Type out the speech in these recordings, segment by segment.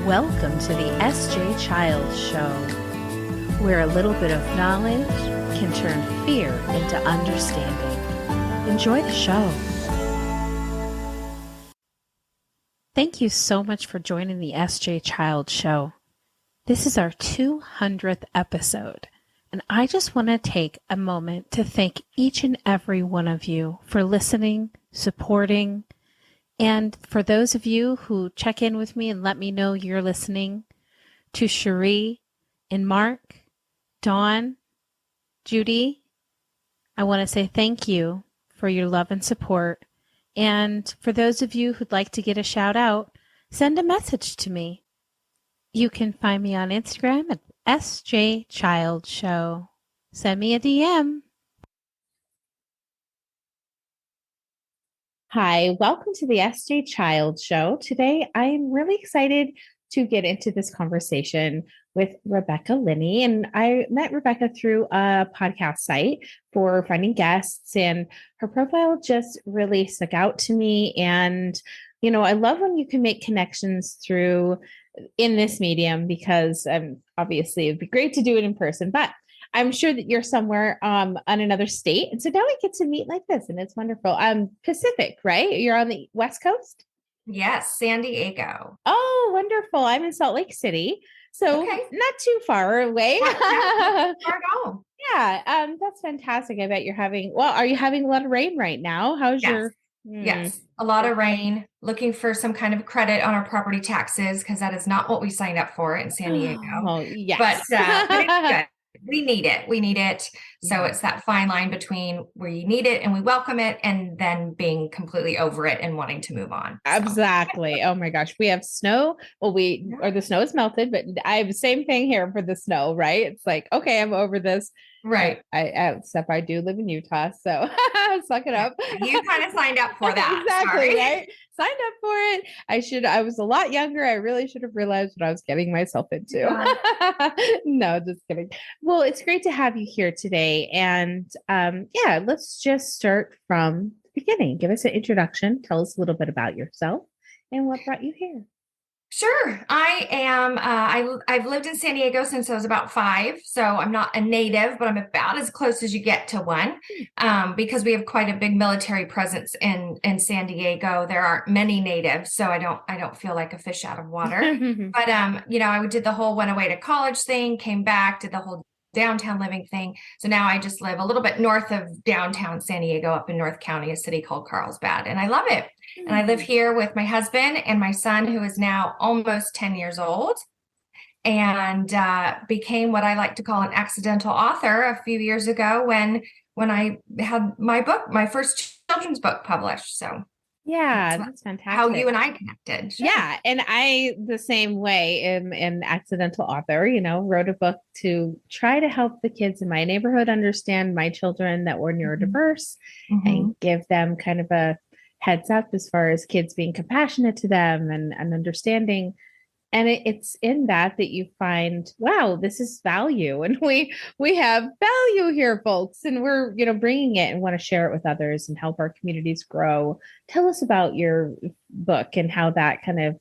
Welcome to the S.J. Childs Show, where a little bit of knowledge can turn fear into understanding. Enjoy the show. Thank you so much for joining the S.J. Childs Show. This is our 200th episode, and I just want to take a moment to thank each and every one of you for listening, supporting, and for those of you who check in with me and let me know you're listening, to Cherie and Mark, Dawn, Judy, I want to say thank you for your love and support. And for those of you who'd like to get a shout out, send a message to me. You can find me on Instagram at SJ Child Show. Send me a DM. Hi, welcome to the S.J. Child Show. Today, I am really excited to get into this conversation with Rebecca Linney. And I met Rebecca through a podcast site for finding guests, and her profile just really stuck out to me. And, you know, I love when you can make connections in this medium, because obviously it'd be great to do it in person, but I'm sure that you're somewhere on another state. And so now we get to meet like this, and it's wonderful. Pacific, right? You're on the West Coast? Yes, San Diego. Oh, wonderful. I'm in Salt Lake City. So not too far away. Not far at all. Yeah, that's fantastic. I bet are you having a lot of rain right now? How's your... Yes, a lot of rain, looking for some kind of credit on our property taxes, because that is not what we signed up for in San Diego. Oh, yes. But it's good. We need it. So it's that fine line between where you need it and we welcome it, and then being completely over it and wanting to move on. So. Exactly. Oh my gosh. We have snow. Well, the snow is melted, but I have the same thing here for the snow, right? It's like, okay, I'm over this. Right. Except I do live in Utah, so suck it up. You kind of signed up for that. Exactly, right? Signed up for it. I was a lot younger. I really should have realized what I was getting myself into. No, just kidding. Well, it's great to have you here today. And let's just start from the beginning. Give us an introduction. Tell us a little bit about yourself and what brought you here. Sure. I am, I've lived in San Diego since I was about 5. So I'm not a native, but I'm about as close as you get to one, because we have quite a big military presence in San Diego. There aren't many natives, so I don't feel like a fish out of water. But, I did the whole went away to college thing, came back, did the whole downtown living thing. So now I just live a little bit north of downtown San Diego, up in North County, a city called Carlsbad, and I love it. And I live here with my husband and my son, who is now almost 10 years old, and became what I like to call an accidental author a few years ago when I had my first children's book published. So yeah, that's fantastic. How you and I connected. Sure. Yeah. And I, the same way, am an accidental author, wrote a book to try to help the kids in my neighborhood understand my children that were neurodiverse, and give them kind of a heads up as far as kids being compassionate to them and understanding. And it's in that you find, wow, this is value. And we have value here, folks. And we're, bringing it and want to share it with others and help our communities grow. Tell us about your book and how that kind of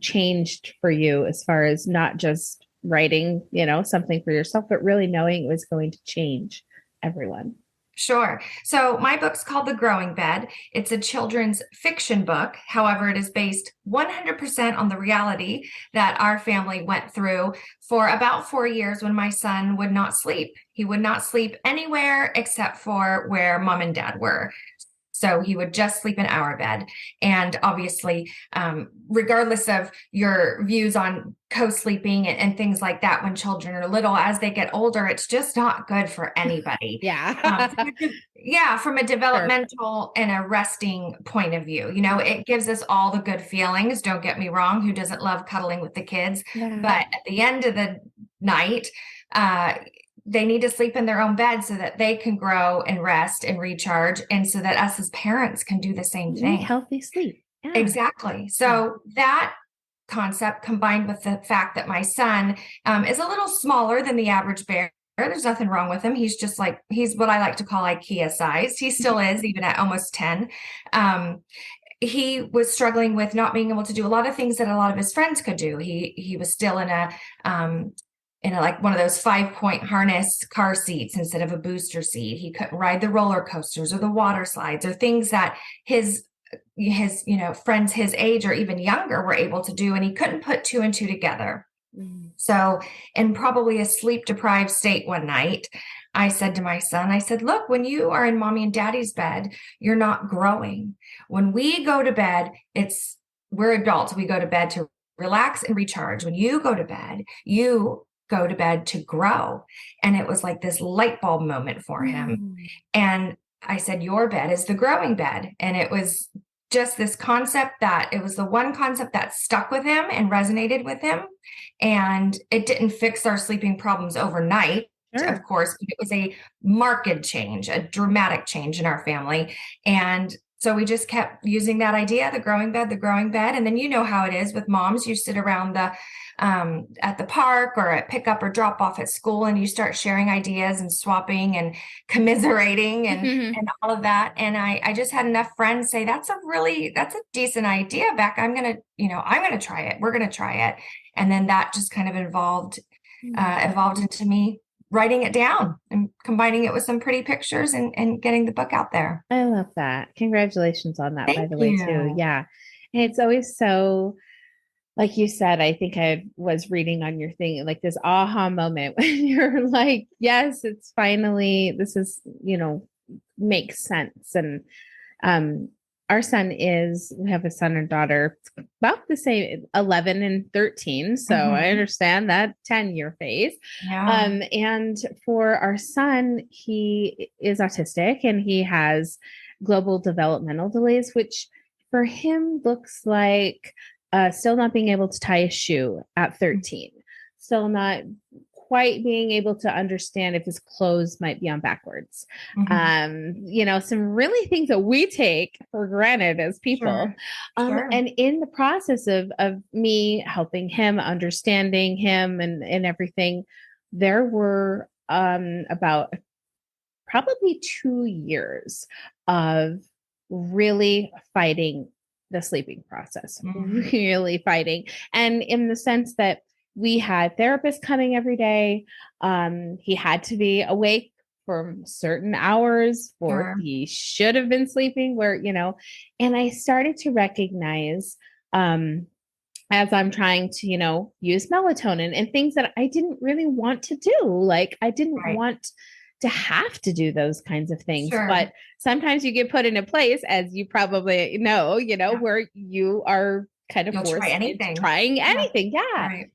changed for you, as far as not just writing, something for yourself, but really knowing it was going to change everyone. Sure. So my book's called The Growing Bed. It's a children's fiction book. However, it is based 100% on the reality that our family went through for about 4 years, when my son would not sleep. He would not sleep anywhere except for where mom and dad were. So he would just sleep in our bed. And obviously, regardless of your views on co-sleeping and things like that, when children are little, as they get older, it's just not good for anybody. From a developmental and a resting point of view, it gives us all the good feelings. Don't get me wrong. Who doesn't love cuddling with the kids? Yeah. But at the end of the night, they need to sleep in their own bed so that they can grow and rest and recharge. And so that us as parents can do the same thing. Healthy sleep. Yeah. Exactly. So that concept, combined with the fact that my son is a little smaller than the average bear. There's nothing wrong with him. He's what I like to call IKEA size. He still is, even at almost 10. he was struggling with not being able to do a lot of things that a lot of his friends could do. He was still um in a like one of those 5-point harness car seats instead of a booster seat. He couldn't ride the roller coasters or the water slides or things that his friends his age or even younger were able to do, and he couldn't put two and two together. Mm. So, in probably a sleep deprived state one night, I said to my son, I said, look, when you are in mommy and daddy's bed, you're not growing. When we go to bed, we're adults. We go to bed to relax and recharge. When you go to bed, you go to bed to grow. And it was like this light bulb moment for him. Mm. And I said, your bed is the growing bed. And it was just this concept that it was the one concept that stuck with him and resonated with him. And it didn't fix our sleeping problems overnight, Sure. of course, but it was a marked change, a dramatic change in our family. And so we just kept using that idea, the growing bed, the growing bed. And then you know how it is with moms, you sit around at the park or at pickup or drop off at school, and you start sharing ideas and swapping and commiserating and all of that. And I just had enough friends say, that's a decent idea, Beck. I'm going to try it. We're going to try it. And then that just kind of evolved into me writing it down and combining it with some pretty pictures and getting the book out there. I love that. Congratulations on that, by Thank the way, you. too. Yeah. And it's always so, like you said, I think I was reading on your thing, like this aha moment when you're like, yes, it's finally, this is, makes sense. And our son we have a son and daughter about the same, 11 and 13. So I understand that 10-year phase. Yeah. And for our son, he is autistic and he has global developmental delays, which for him looks like still not being able to tie a shoe at 13, still not quite being able to understand if his clothes might be on backwards. Some really things that we take for granted as people. Sure. And in the process of me helping him, understanding him and everything, there were about probably 2 years of really fighting the sleeping process, really fighting. And in the sense that we had therapists coming every day. He had to be awake for certain hours, he should have been sleeping and I started to recognize, as I'm trying to, use melatonin and things that I didn't really want to do. Like I didn't want to have to do those kinds of things, but sometimes you get put in a place, as you probably know, where you are kind of forced into trying anything. Yeah. Right.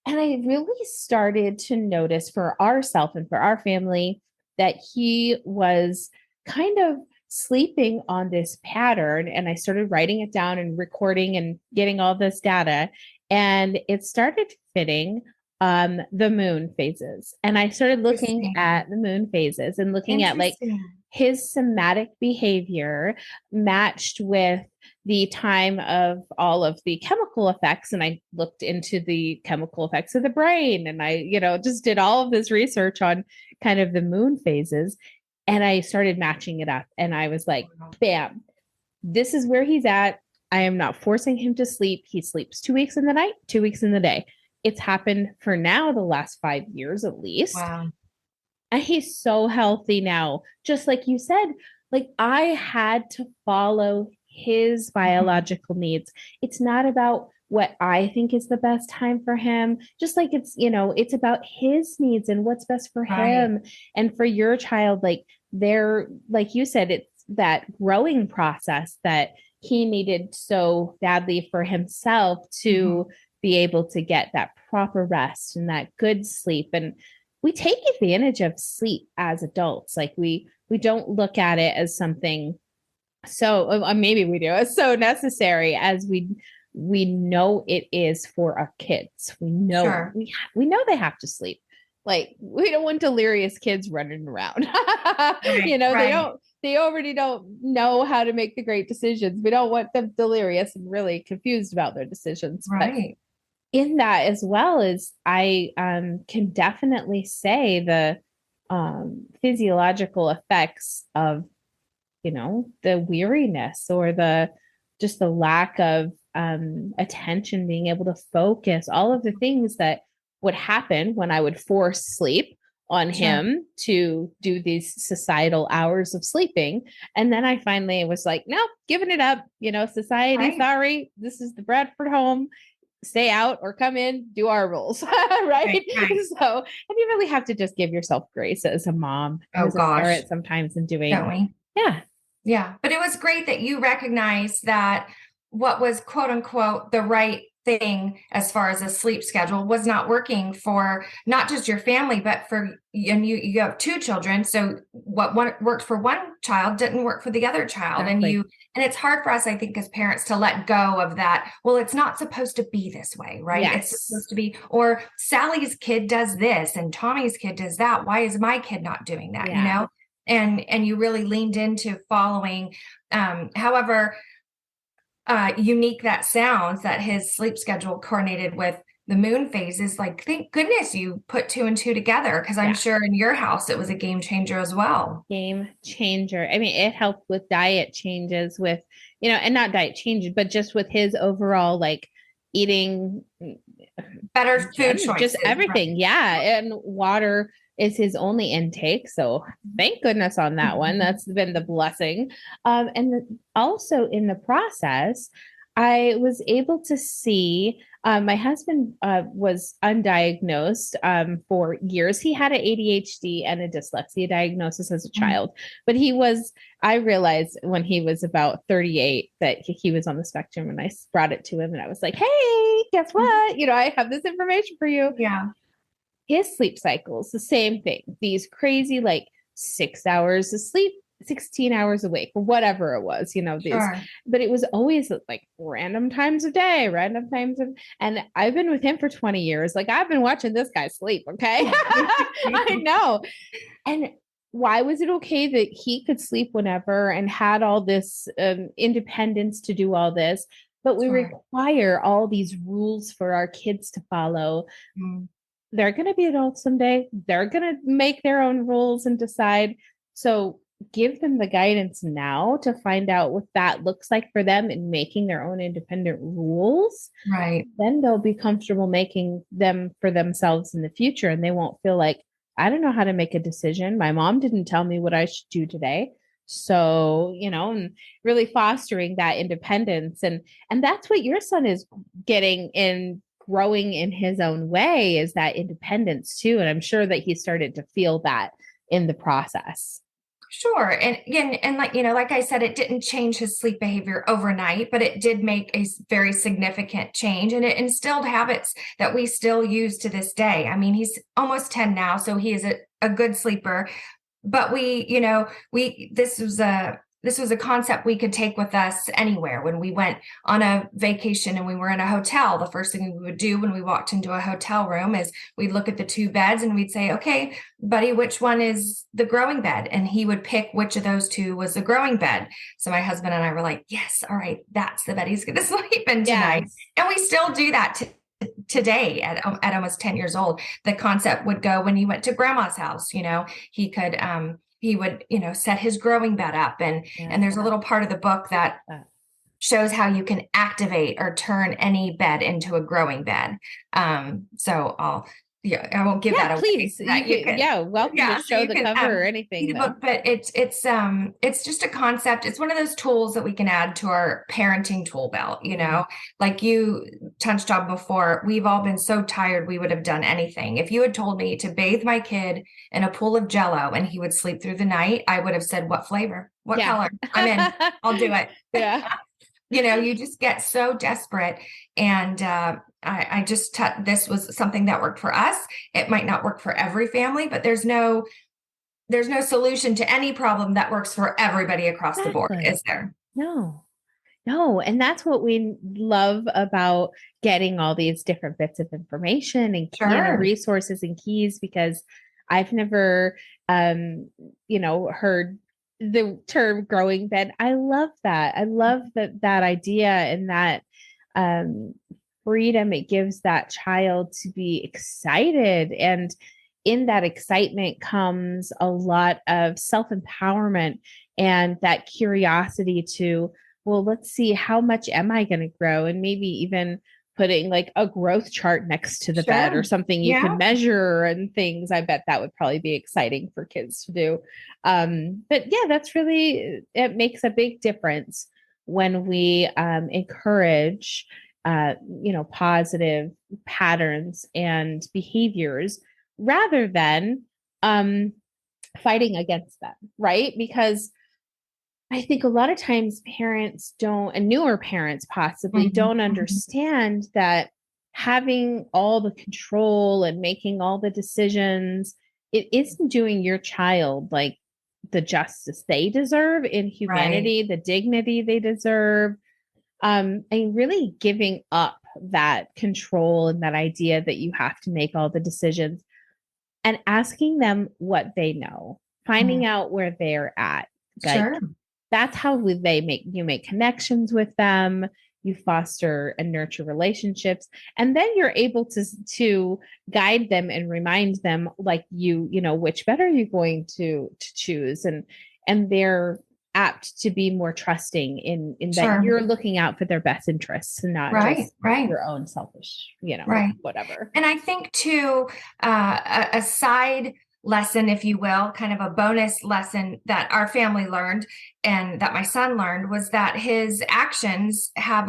And I really started to notice for ourselves and for our family that he was kind of sleeping on this pattern. And I started writing it down and recording and getting all this data. And it started fitting the moon phases. And I started looking at the moon phases and looking at like his somatic behavior matched with the time of all of the chemical effects. And I looked into the chemical effects of the brain. And I, just did all of this research on kind of the moon phases. And I started matching it up. And I was like, bam, this is where he's at. I am not forcing him to sleep. He sleeps 2 weeks in the night, 2 weeks in the day. It's happened for now the last 5 years at least. Wow. And he's so healthy now. Just like you said, like I had to follow his biological needs. It's not about what I think is the best time for him. Just like it's about his needs and what's best for him and for your child. Like like you said, it's that growing process that he needed so badly for himself to be able to get that proper rest and that good sleep. And we take advantage of sleep as adults. Like we don't look at it as something maybe we do. It's so necessary as we know it is for our kids. We know we know they have to sleep. Like we don't want delirious kids running around. They already don't know how to make the great decisions. We don't want them delirious and really confused about their decisions. Right. But in that as well as I can definitely say the physiological effects of the weariness or the just the lack of attention, being able to focus, all of the things that would happen when I would force sleep on Sure. him to do these societal hours of sleeping. And then I finally was like, no, giving it up, society, Right. sorry, this is the Bradford home, stay out or come in, do our rules. Right. Right. So, and you really have to just give yourself grace as a mom and Oh as a gosh, parent sometimes in doing, don't we? yeah, Yeah, but it was great that you recognized that what was quote unquote the right thing as far as a sleep schedule was not working for not just your family, but for and you have two children. So what one worked for one child didn't work for the other child. exactly. And it's hard for us, I think, as parents to let go of that. Well, it's not supposed to be this way, right? It's Yes. supposed to be, or Sally's kid does this and Tommy's kid does that. Why is my kid not doing that? You Yeah. know? And you really leaned into following however unique that sounds, that his sleep schedule coordinated with the moon phases. Like, thank goodness you put two and two together, because I'm Yeah. sure in your house it was a game changer as well. Game changer. I mean, it helped with diet changes with, and not diet changes, but just with his overall like eating Better food just choices, right? everything. Yeah. And water is his only intake. So thank goodness on that one. That's been the blessing. Also in the process, I was able to see my husband was undiagnosed for years. He had an ADHD and a dyslexia diagnosis as a child, but I realized when he was about 38 that he was on the spectrum, and I brought it to him and I was like, hey, guess what? I have this information for you. Yeah. His sleep cycles, the same thing. These crazy, like 6 hours of sleep, 16 hours awake, or whatever it was, Sure. but it was always like random times of day, and I've been with him for 20 years. Like I've been watching this guy sleep. Okay. I know. And why was it okay that he could sleep whenever and had all this independence to do all this? But we Sure. require all these rules for our kids to follow. Mm. They're going to be adults someday. They're going to make their own rules and decide. So give them the guidance now to find out what that looks like for them in making their own independent rules. Right. Then they'll be comfortable making them for themselves in the future, and they won't feel like, I don't know how to make a decision. My mom didn't tell me what I should do today. So, and really fostering that independence. And that's what your son is getting in growing in his own way, is that independence too. And I'm sure that he started to feel that in the process. Sure. And like, like I said, it didn't change his sleep behavior overnight, but it did make a very significant change, and it instilled habits that we still use to this day. I mean, he's almost 10 now, so he is a good sleeper, but this was a concept we could take with us anywhere. When we went on a vacation and we were in a hotel, the first thing we would do when we walked into a hotel room is we'd look at the two beds and we'd say, okay, buddy, which one is the growing bed? And he would pick which of those two was the growing bed. So my husband and I were like, yes, all right, that's the bed he's going to sleep in tonight. Yes. And we still do that today at almost 10 years old. The concept would go when he went to grandma's house, he would, set his growing bed up, and there's a little part of the book that shows how you can activate or turn any bed into a growing bed. So I won't give that away. Please. Welcome to show the cover or anything. But it's just a concept. It's one of those tools that we can add to our parenting tool belt, like you touched on before. We've all been so tired, we would have done anything. If you had told me to bathe my kid in a pool of Jello and he would sleep through the night, I would have said, what flavor, what color? I'm in, I'll do it. Yeah. You just get so desperate. And I just, this was something that worked for us. It might not work for every family, but there's no solution to any problem that works for everybody across the board, is there? No. And that's what we love about getting all these different bits of information and resources and keys, because I've never, heard the term growing bed. I love that. I love that idea, and that freedom it gives that child to be excited. And in that excitement comes a lot of self-empowerment and that curiosity to well, let's see, how much am I going to grow? And maybe even putting like a growth chart next to the bed or Sure. something you Yeah. can measure and things. I bet that would probably be exciting for kids to do. But yeah, that's really, it makes a big difference when we encourage, positive patterns and behaviors rather than um, fighting against them, right? Because I think a lot of times parents don't, and newer parents possibly Mhm, don't mhm. understand that having all the control and making all the decisions, it isn't doing your child like the justice they deserve in Right. humanity, the dignity they deserve, and really giving up that control and that idea that you have to make all the decisions and asking them what they know, Mhm. finding out where they're at. Like Sure. that's how they make you make connections with them, you foster and nurture relationships, and then you're able to guide them and remind them like which bed are you going to choose, and they're apt to be more trusting in that Sure. you're looking out for their best interests and not Right. just Right. your own selfish, Right. whatever. And I think too, a side lesson, if you will, kind of a bonus lesson that our family learned and that my son learned was that his actions have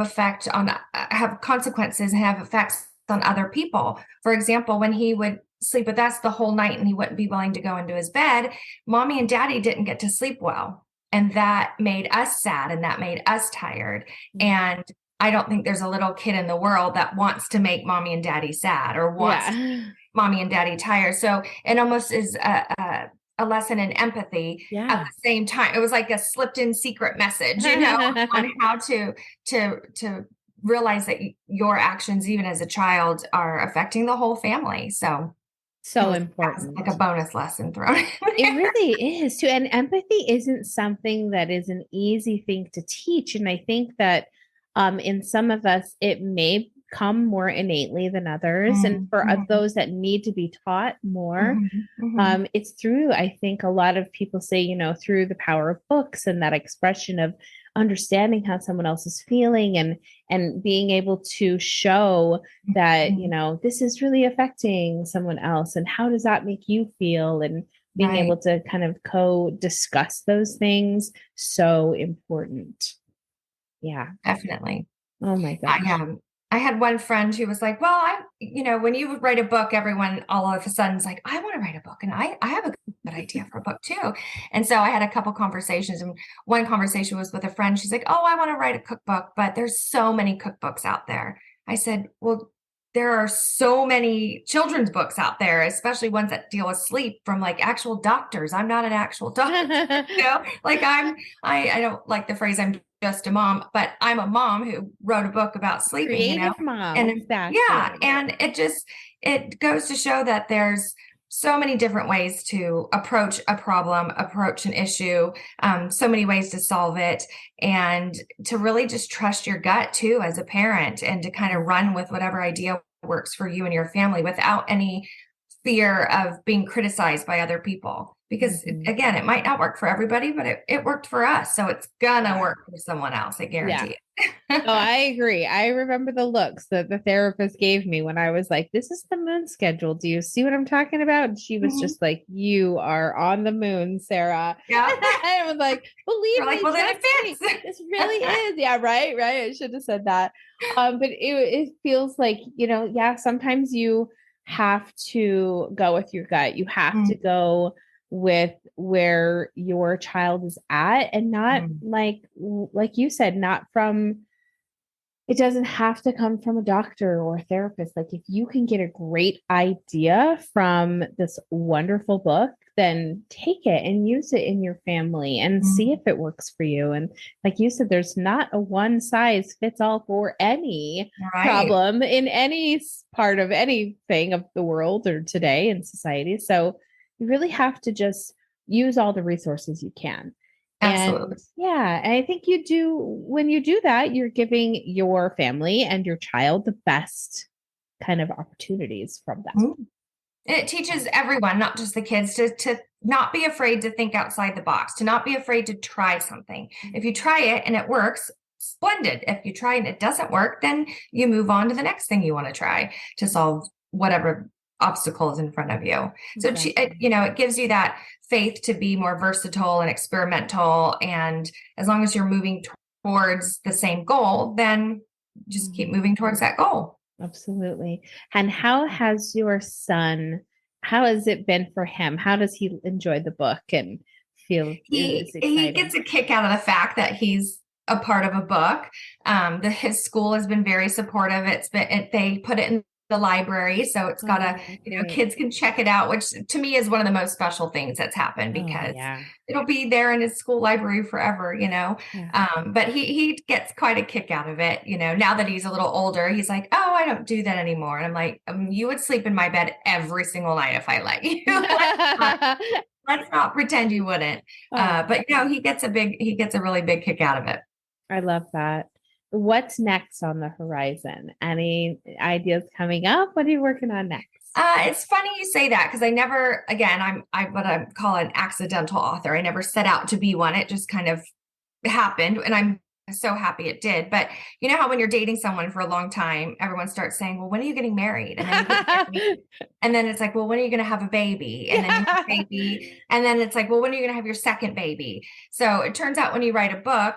consequences and have effects on other people. For example, when he would sleep with us the whole night and he wouldn't be willing to go into his bed, mommy and daddy didn't get to sleep well. And that made us sad and that made us tired. And I don't think there's a little kid in the world that wants to make mommy and daddy sad or wants to make Yeah. mommy and daddy tired. So it almost is a lesson in empathy at Yeah. the same time. It was like a slipped in secret message, on how to realize that your actions, even as a child, are affecting the whole family. So it So was like a important. bonus lesson thrown in It there. really is too. And empathy isn't something that is an easy thing to teach. And I think that in some of us, it may come more innately than others. And for Mhm, those that need to be taught more, mhm, mhm. it's through, I think a lot of people say, through the power of books and that expression of understanding how someone else is feeling and being able to show that, Mhm. this is really affecting someone else and how does that make you feel, and being Right. able to kind of co-discuss those things, so important. Yeah. Definitely. Oh my I gosh. I had one friend who was like, "Well, when you write a book, everyone all of a sudden is like, I want to write a book, and I have a good idea for a book too." And so I had a couple conversations, and one conversation was with a friend. She's like, "Oh, I want to write a cookbook, but there's so many cookbooks out there." I said, "Well, there are so many children's books out there, especially ones that deal with sleep from like actual doctors. I'm not an actual doctor, like I don't like the phrase I'm just a mom, but I'm a mom who wrote a book about sleeping, Creative mom, and yeah, exactly. and it goes to show that there's so many different ways to approach a problem, approach an issue, so many ways to solve it, and to really just trust your gut too as a parent, and to kind of run with whatever idea works for you and your family without any fear of being criticized by other people. Because Mhm. again, it might not work for everybody, but it worked for us. So it's gonna work for someone else. I Yeah. guarantee Oh, it. I agree. I remember the looks that the therapist gave me when I was like, this is the moon schedule. Do you see what I'm talking about? And she was Mhm. just like, you are on the moon, Sarah. Yeah. I was like, believe You're like, me, well, then trust it me. This really is. Yeah, right, right. I should have said that. But it feels like, yeah, sometimes you have to go with your gut. You have to fits. go with where your child is at, and not Mhm. like you said, not from, it doesn't have to come from a doctor or a therapist. Like if you can get a great idea from this wonderful book, then take it and use it in your family and see if Mhm. it works for you. And like you said, there's not a one size fits all for any Right. problem in any part of anything of the world or today in society. So you really have to just use all the resources you can. And Absolutely. yeah, and I think when you do that, you're giving your family and your child the best kind of opportunities from that. Mhm. It teaches everyone, not just the kids, to not be afraid to think outside the box, to not be afraid to try something. If you try it and it works, splendid. If you try and it doesn't work, then you move on to the next thing you want to try to solve whatever obstacle is in front of you. So, Exactly. it gives you that faith to be more versatile and experimental. And as long as you're moving towards the same goal, then just keep moving towards that goal. Absolutely. And how has your son, how has it been for him? How does he enjoy the book and feel it's He gets exciting? a kick out of the fact that he's a part of a book. His school has been very supportive. They put it in the library, so it's got Oh, great. kids can check it out, which to me is one of the most special things that's happened Oh, because yeah. it'll be there in his school library forever. Yeah. But he gets quite a kick out of it. Now that he's a little older, he's like, oh, I don't do that anymore. And I'm like, you would sleep in my bed every single night if I let you. Let's not pretend you wouldn't. Oh, But he gets a really big kick out of it. I love that. What's next on the horizon? Any ideas coming up? What are you working on next? It's funny you say that because I'm what I call an accidental author. I never set out to be one. It just kind of happened, and I'm so happy it did. But you know how when you're dating someone for a long time, everyone starts saying, well, when are you getting married? And then you get married, and then it's like, well, when are you going to have a baby? And then you have a baby, and then it's like, well, when are you going to have your second baby? So it turns out when you write a book,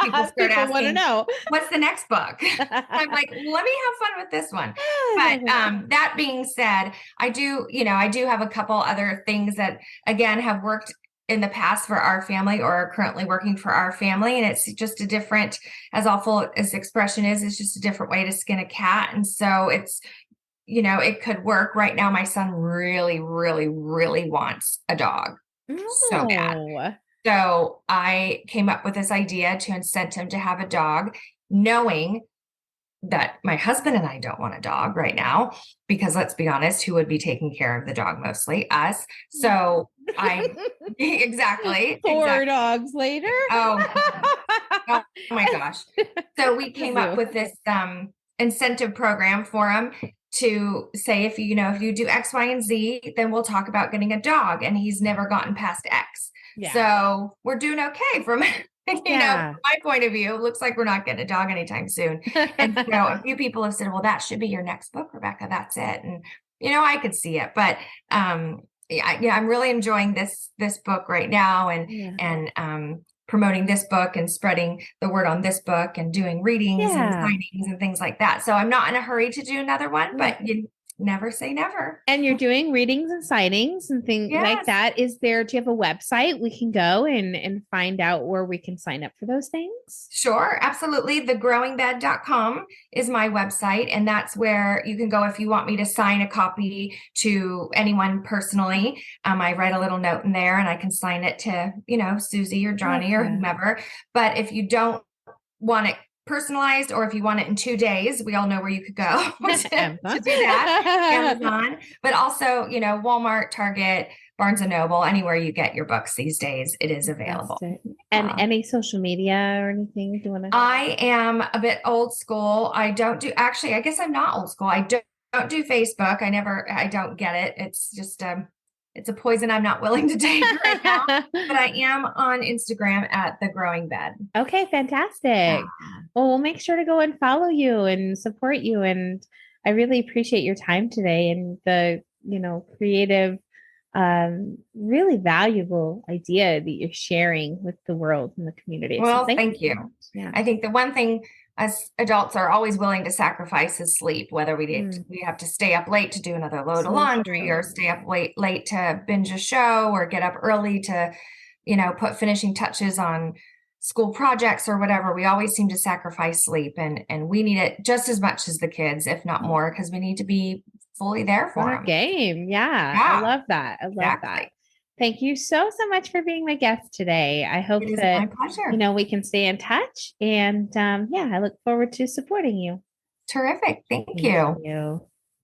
people start People want to asking, know. what's the next book? I'm like, let me have fun with this one. But that being said, I do have a couple other things that again have worked in the past for our family or are currently working for our family. And it's just a different, as awful as expression is, it's just a different way to skin a cat. And so it's, it could work. Right now, my son really, really, really wants a dog so bad. Oh. So I came up with this idea to incent him to have a dog, knowing that my husband and I don't want a dog right now, because let's be honest, who would be taking care of the dog? Mostly us. So exactly. 4 dogs later. Oh, oh my gosh. So we came up with this incentive program for him to say, if you do X, Y, and Z, then we'll talk about getting a dog. And he's never gotten past X. Yeah. So we're doing okay from from my point of view. It looks like we're not getting a dog anytime soon. And a few people have said, well, that should be your next book, Rebecca. That's it. And I could see it, but I'm really enjoying this book right now, and promoting this book and spreading the word on this book and doing readings and signings and things like that. So I'm not in a hurry to do another one, but you never say never. And you're doing readings and signings and things like that. Do you have a website we can go and find out where we can sign up for those things? Sure, absolutely. Thegrowingbed.com is my website. And that's where you can go if you want me to sign a copy to anyone personally. I write a little note in there and I can sign it to, Susie or Johnny or whomever. But if you don't want it personalized, or if you want it in 2 days, we all know where you could go to do that. Amazon, but also, Walmart, Target, Barnes and Noble, anywhere you get your books these days, it is available. And any social media or anything? Do you want to? I am a bit old school. I don't do, actually, I guess I'm not old school. I don't do Facebook. I don't get it. It's just, it's a poison I'm not willing to take right now, but I am on Instagram at The Growing Bed. Okay, fantastic. Well, we'll make sure to go and follow you and support you. And I really appreciate your time today and the, creative, really valuable idea that you're sharing with the world and the community. Well, so thank you. Yeah. I think the one thing as adults are always willing to sacrifice is sleep, whether we have to stay up late to do another load of laundry or stay up late to binge a show or get up early to, put finishing touches on school projects or whatever. We always seem to sacrifice sleep, and we need it just as much as the kids, if not more, because we need to be fully there for them. Game. Yeah. I love that. I love that. Thank you so much for being my guest today. I hope that, my pleasure. We can stay in touch, and I look forward to supporting you. Terrific. Thank you.